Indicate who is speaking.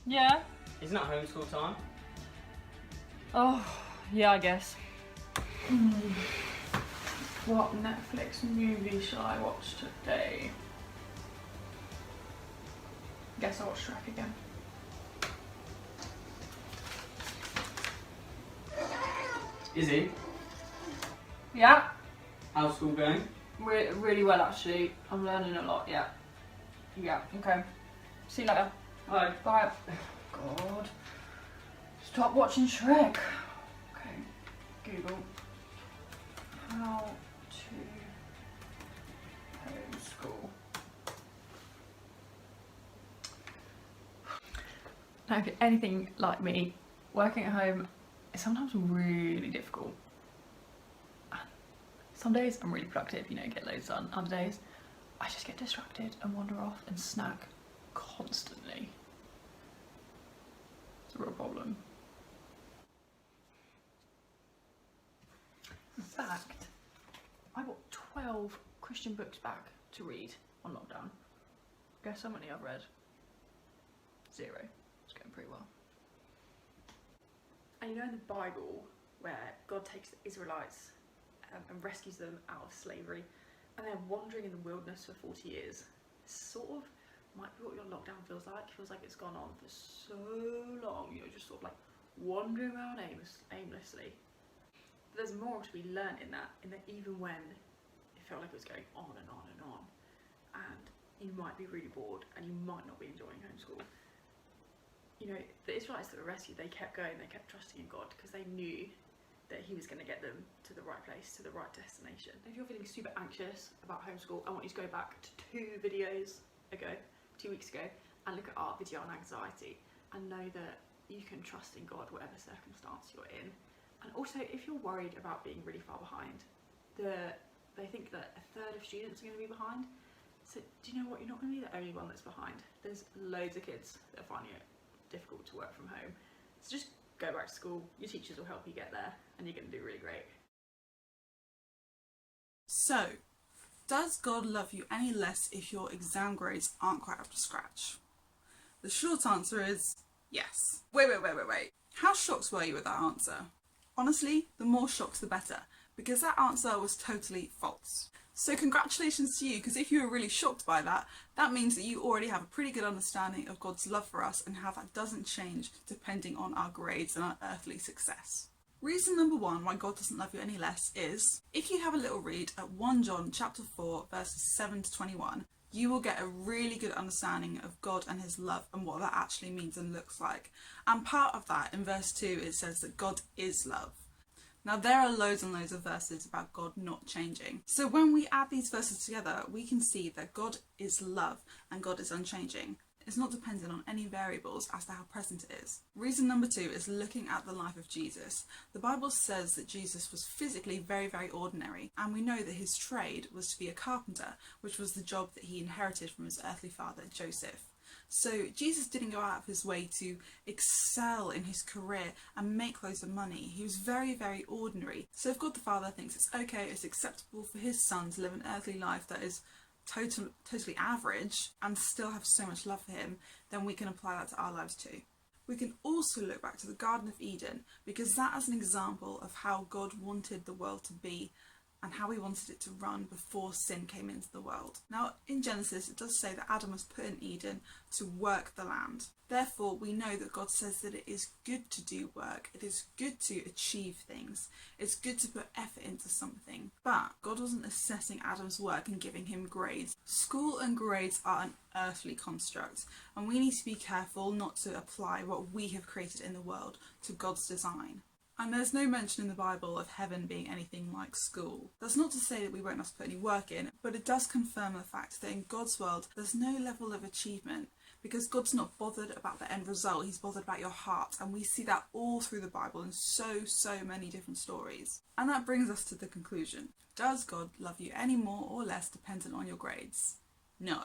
Speaker 1: Yeah.
Speaker 2: Isn't that homeschool time?
Speaker 1: Oh, yeah, I guess.
Speaker 3: What Netflix movie shall I watch today? Guess I'll watch Shrek again.
Speaker 2: Izzy,
Speaker 1: Yeah.
Speaker 2: how's school going?
Speaker 1: Really well, actually. I'm learning a lot, yeah. Yeah, okay. See you later.
Speaker 2: Hi.
Speaker 1: Bye. God. Stop watching Shrek. Okay. Google. How to homeschool. Now, if you're anything like me, working at home is sometimes really difficult. Some days I'm really productive, you know, get loads done. Other days I just get distracted and wander off and snack constantly. It's a real problem. In fact, I bought 12 Christian books back to read on lockdown. Guess how many I've read? 0. It's going pretty well. And you know in the Bible where God takes the Israelites and rescues them out of slavery and they're wandering in the wilderness for 40 years. Sort of might be what your lockdown feels like. It feels like it's gone on for so long, you're just sort of like wandering around aimlessly. But there's more to be learned in that even when it felt like it was going on and on and on, and you might be really bored and you might not be enjoying homeschool. You know, the Israelites that were rescued, they kept going, they kept trusting in God because they knew that he was going to get them to the right place, to the right destination. If you're feeling super anxious about homeschool, I want you to go back to 2 videos ago, 2 weeks ago, and look at our video on anxiety and know that you can trust in God whatever circumstance you're in. And also, if you're worried about being really far behind, they think that 1/3 of students are going to be behind. So do you know what? You're not going to be the only one that's behind. There's loads of kids that are finding it difficult to work from home. So just go back to school, your teachers will help you get there, and you're going to do really great.
Speaker 4: So, does God love you any less if your exam grades aren't quite up to scratch? The short answer is yes. Wait. How shocked were you with that answer? Honestly, the more shocked the better, because that answer was totally false. So congratulations to you, because if you were really shocked by that, that means that you already have a pretty good understanding of God's love for us and how that doesn't change depending on our grades and our earthly success. Reason number 1 why God doesn't love you any less is, if you have a little read at 1 John chapter 4 verses 7 to 21, you will get a really good understanding of God and his love and what that actually means and looks like. And part of that, in verse 2, it says that God is love. Now there are loads and loads of verses about God not changing. So when we add these verses together, we can see that God is love and God is unchanging. It's not dependent on any variables as to how present it is. Reason number 2 is looking at the life of Jesus. The Bible says that Jesus was physically very, very ordinary, and we know that his trade was to be a carpenter, which was the job that he inherited from his earthly father, Joseph. So Jesus didn't go out of his way to excel in his career and make loads of money. He was very, very ordinary. So if God the Father thinks it's okay, it's acceptable for his son to live an earthly life that is totally average and still have so much love for him, then we can apply that to our lives too. We can also look back to the Garden of Eden, because that is an example of how God wanted the world to be and how he wanted it to run before sin came into the world. Now, in Genesis, it does say that Adam was put in Eden to work the land. Therefore, we know that God says that it is good to do work. It is good to achieve things. It's good to put effort into something. But God wasn't assessing Adam's work and giving him grades. School and grades are an earthly construct, and we need to be careful not to apply what we have created in the world to God's design. And there's no mention in the Bible of heaven being anything like school. That's not to say that we won't have to put any work in, but it does confirm the fact that in God's world there's no level of achievement, because God's not bothered about the end result, he's bothered about your heart, and we see that all through the Bible in so many different stories. And that brings us to the conclusion. Does God love you any more or less dependent on your grades? No.